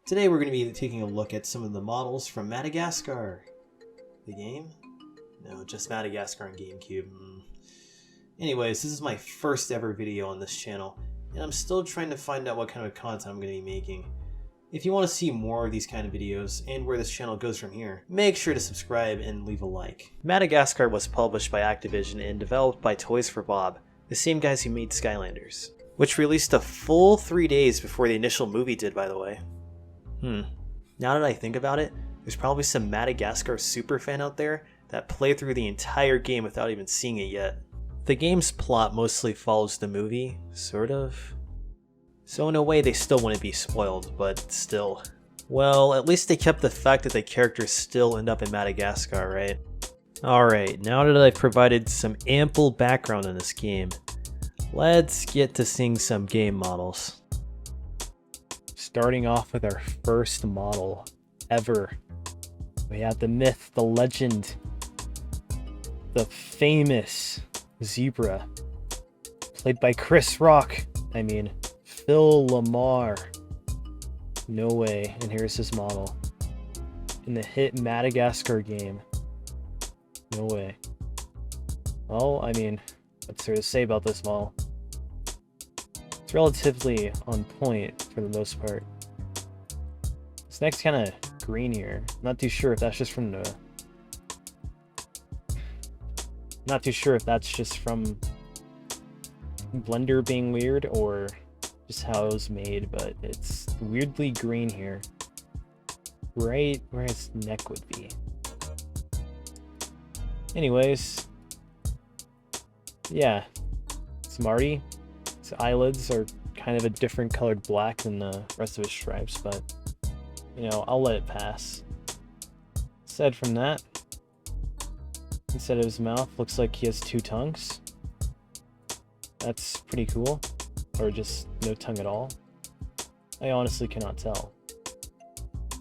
Today we're going to be taking a look at some of the models from Madagascar. The game? No, just Madagascar on GameCube. Anyways, this is my first ever video on this channel, and I'm still trying to find out what kind of content I'm going to be making. If you want to see more of these kind of videos and where this channel goes from here, make sure to subscribe and leave a like. Madagascar was published by Activision and developed by Toys for Bob, the same guys who made Skylanders, which released a full 3 days before the initial movie did, by the way. Now that I think about it, there's probably some Madagascar superfan out there that played through the entire game without even seeing it yet. The game's plot mostly follows the movie, sort of. So in a way they still wouldn't be spoiled, but still. Well, at least they kept the fact that the characters still end up in Madagascar, right? Alright, now that I've provided some ample background on this game, let's get to seeing some game models. Starting off with our first model ever. We have the myth, the legend, the famous zebra, played by Phil Lamar. No way. And here's his model. In the hit Madagascar game. No way. Well, what's there to say about this model? It's relatively on point for the most part. This neck's kind of green here. Not too sure if that's just from Blender being weird or just how it was made, but it's weirdly green here. Right where his neck would be. Anyways, yeah, it's Marty. His eyelids are kind of a different colored black than the rest of his stripes, but, I'll let it pass. Aside from that, instead of his mouth, looks like he has 2 tongues. That's pretty cool. Or just no tongue at all. I honestly cannot tell.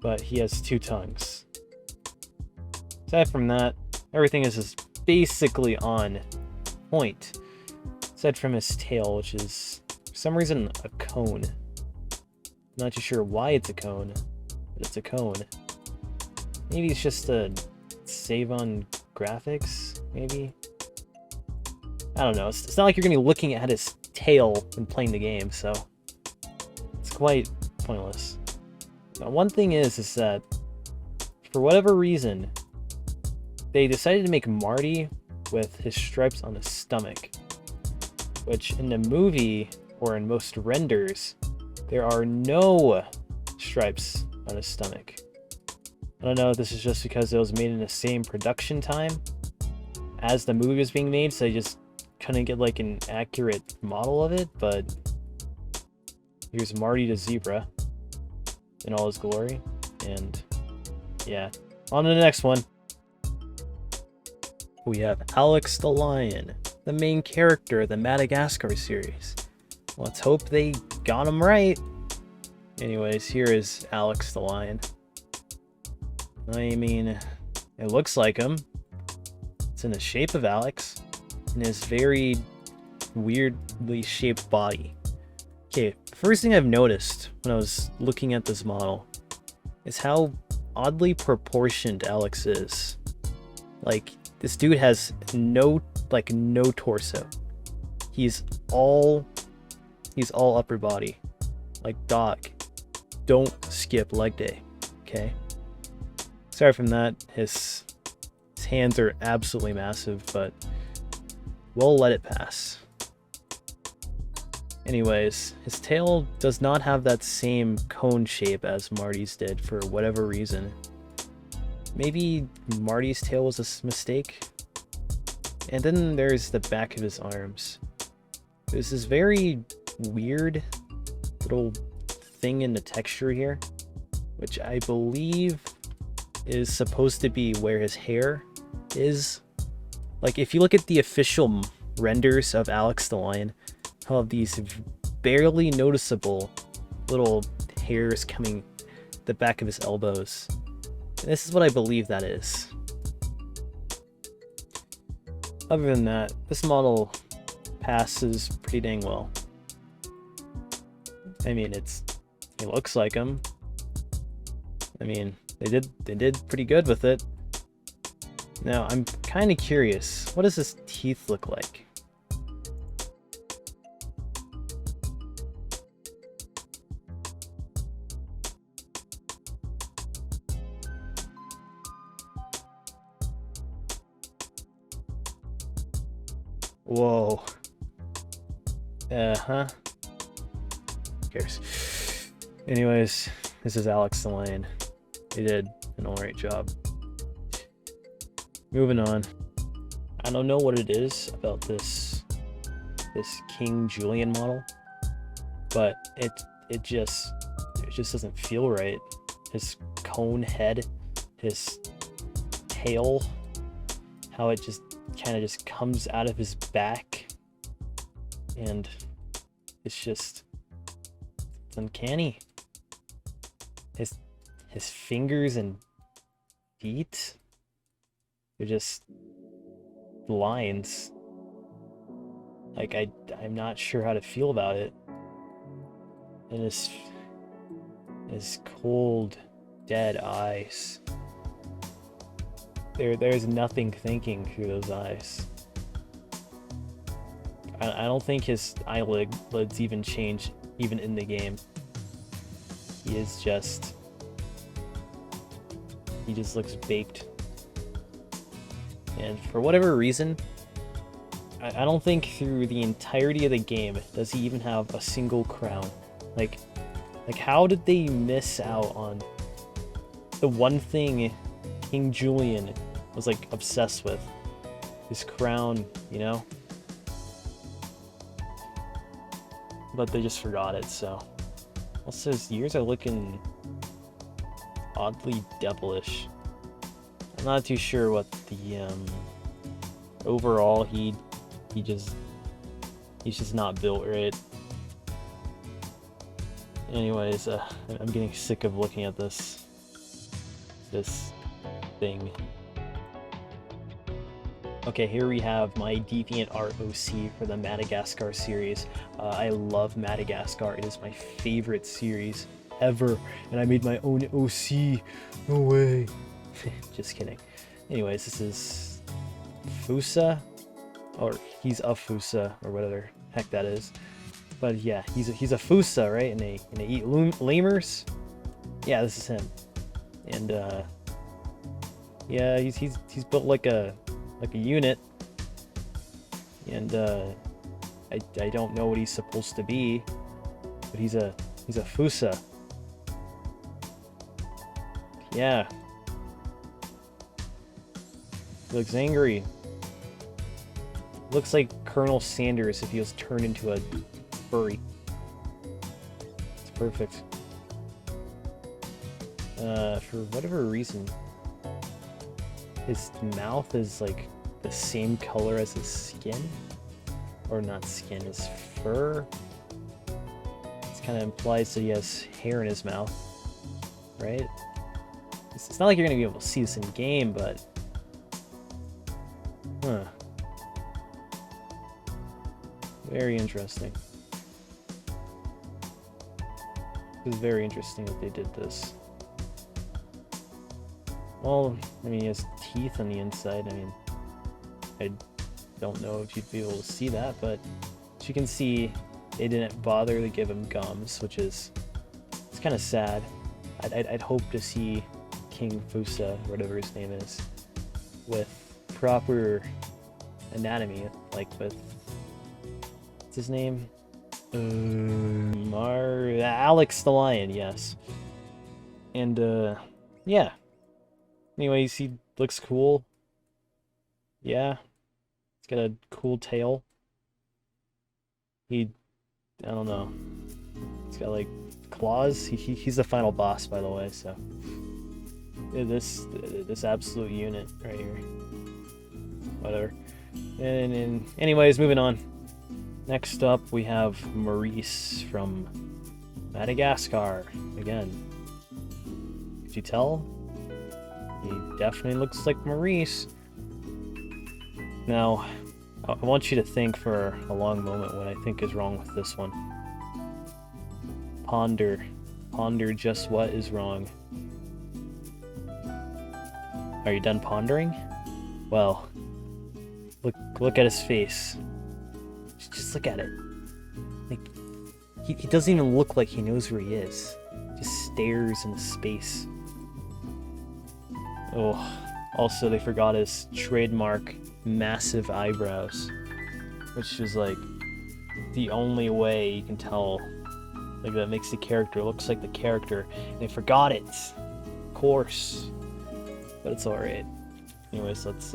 But he has 2 tongues. Aside from that, everything is just basically on point. Aside from his tail, which is, for some reason, a cone. Not too sure why it's a cone, but it's a cone. Maybe it's just a save on graphics, maybe? I don't know. It's not like you're going to be looking at his tail when playing the game, so it's quite pointless. Now, one thing is that, for whatever reason, they decided to make Marty with his stripes on his stomach. Which in the movie, or in most renders, there are no stripes on his stomach. I don't know if this is just because it was made in the same production time as the movie was being made, so they just couldn't get like an accurate model of it, but here's Marty the zebra in all his glory, and yeah. On to the next one. We have Alex the lion, the main character of the Madagascar series. Let's hope they got him right. Anyways, here is Alex the lion. It looks like him. It's in the shape of Alex, and his very weirdly shaped body. Okay, first thing I've noticed when I was looking at this model is how oddly proportioned Alex is. Like, this dude has no torso. He's all upper body. Like, dog, don't skip leg day, okay? Sorry from that, his hands are absolutely massive, but we'll let it pass. Anyways, his tail does not have that same cone shape as Marty's did for whatever reason. Maybe Marty's tail was a mistake? And then there's the back of his arms. There's this very weird little thing in the texture here, which I believe is supposed to be where his hair is. Like, if you look at the official renders of Alex the lion, he'll have these barely noticeable little hairs coming the back of his elbows. And this is what I believe that is. Other than that, this model passes pretty dang well. It looks like him. I mean, they did pretty good with it. Now, I'm kind of curious. What does his teeth look like? Whoa. Uh-huh. Who cares? Anyways, this is Alex the Lion. He did an alright job. Moving on. I don't know what it is about this King Julian model, but it just doesn't feel right. His cone head, his tail, how it just kind of just comes out of his back, and it's uncanny. His fingers and feet, they're just lines. Like I'm not sure how to feel about it. And his cold, dead eyes. There's nothing thinking through those eyes. I don't think his eyelids even change even in the game. He just looks baked. And for whatever reason, I don't think through the entirety of the game does he even have a single crown. Like how did they miss out on the one thing King Julian was like obsessed with? His crown, you know? But they just forgot it, so. Also, his ears are looking oddly devilish. I'm not too sure what the overall he's just not built right. Anyways, I'm getting sick of looking at this thing. Okay, here we have my DeviantArt OC for the Madagascar series. I love Madagascar. It is my favorite series ever, and I made my own OC. No way. Just kidding. Anyways, this is Fusa, or he's a Fusa, or whatever heck that is. But yeah, he's a Fusa, right? And they eat lemurs. Yeah, this is him. And yeah, he's built like a unit. And I don't know what he's supposed to be, but he's a Fusa. Yeah. He looks angry. Looks like Colonel Sanders if he was turned into a furry. It's perfect. For whatever reason, his mouth is like the same color as his skin. Or not skin, his fur. This kind of implies that he has hair in his mouth, right? It's not like you're going to be able to see this in game, but... Huh. Very interesting. It was very interesting that they did this. Well, I mean, he has teeth on the inside. I mean, I don't know if you'd be able to see that, but as you can see, they didn't bother to give him gums, which is... It's kind of sad. I'd hope to see King Fusa, whatever his name is, with proper anatomy, like with... What's his name? Alex the Lion, yes. And, yeah. Anyways, he looks cool. Yeah. He's got a cool tail. I don't know. He's got, like, claws. He's the final boss, by the way, so... Yeah, this absolute unit right here. Whatever. And anyways, moving on. Next up, we have Maurice from Madagascar. Again. Could you tell? He definitely looks like Maurice. Now, I want you to think for a long moment what I think is wrong with this one. Ponder just what is wrong. Are you done pondering? Well, look at his face. Just look at it. Like, he doesn't even look like he knows where he is. He just stares into space. Oh, also they forgot his trademark massive eyebrows, which is like the only way you can tell, like, that makes the character looks like the character. And they forgot it, of course, but it's all right. Anyways, let's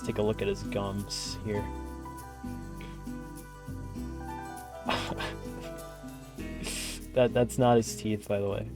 take a look at his gums here. That's not his teeth, by the way.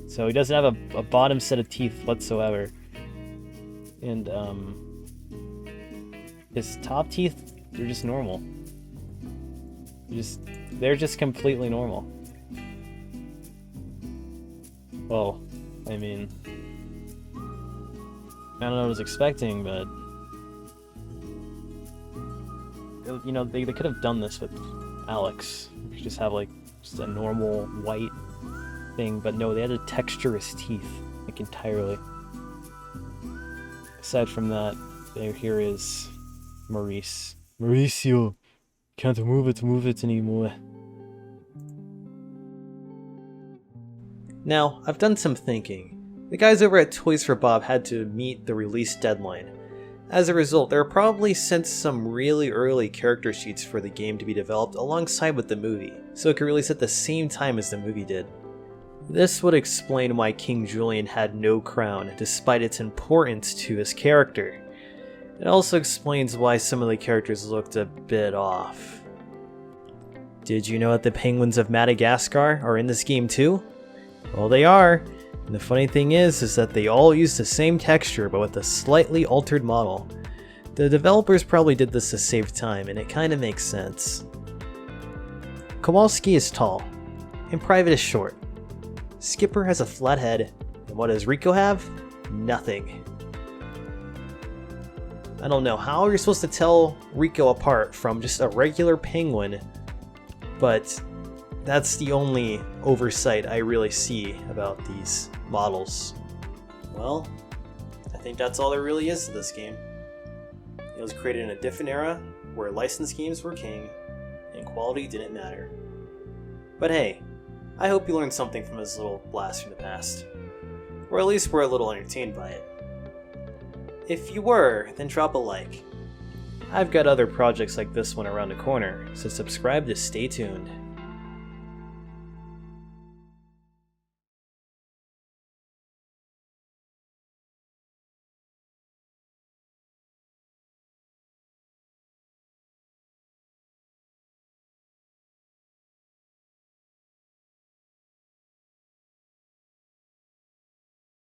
So he doesn't have a bottom set of teeth whatsoever. And his top teeth, they're just normal. They're just completely normal. Well, I mean, I don't know what I was expecting, but you know, they could have done this with Alex. You could just have like just a normal white thing, but no, they had to texture his teeth like entirely. Aside from that, here is Maurice. Mauricio, can't move it anymore. Now, I've done some thinking. The guys over at Toys for Bob had to meet the release deadline. As a result, they were probably sent some really early character sheets for the game to be developed alongside with the movie, so it could release at the same time as the movie did. This would explain why King Julian had no crown, despite its importance to his character. It also explains why some of the characters looked a bit off. Did you know that the penguins of Madagascar are in this game too? Well, they are. And the funny thing is that they all use the same texture, but with a slightly altered model. The developers probably did this to save time, and it kinda makes sense. Kowalski is tall, and Private is short. Skipper has a flat head, and what does Rico have? Nothing. I don't know how you're supposed to tell Rico apart from just a regular penguin, but that's the only oversight I really see about these models. Well, I think that's all there really is to this game. It was created in a different era where licensed games were king and quality didn't matter. But hey, I hope you learned something from this little blast from the past. Or at least were a little entertained by it. If you were, then drop a like. I've got other projects like this one around the corner, so subscribe to stay tuned.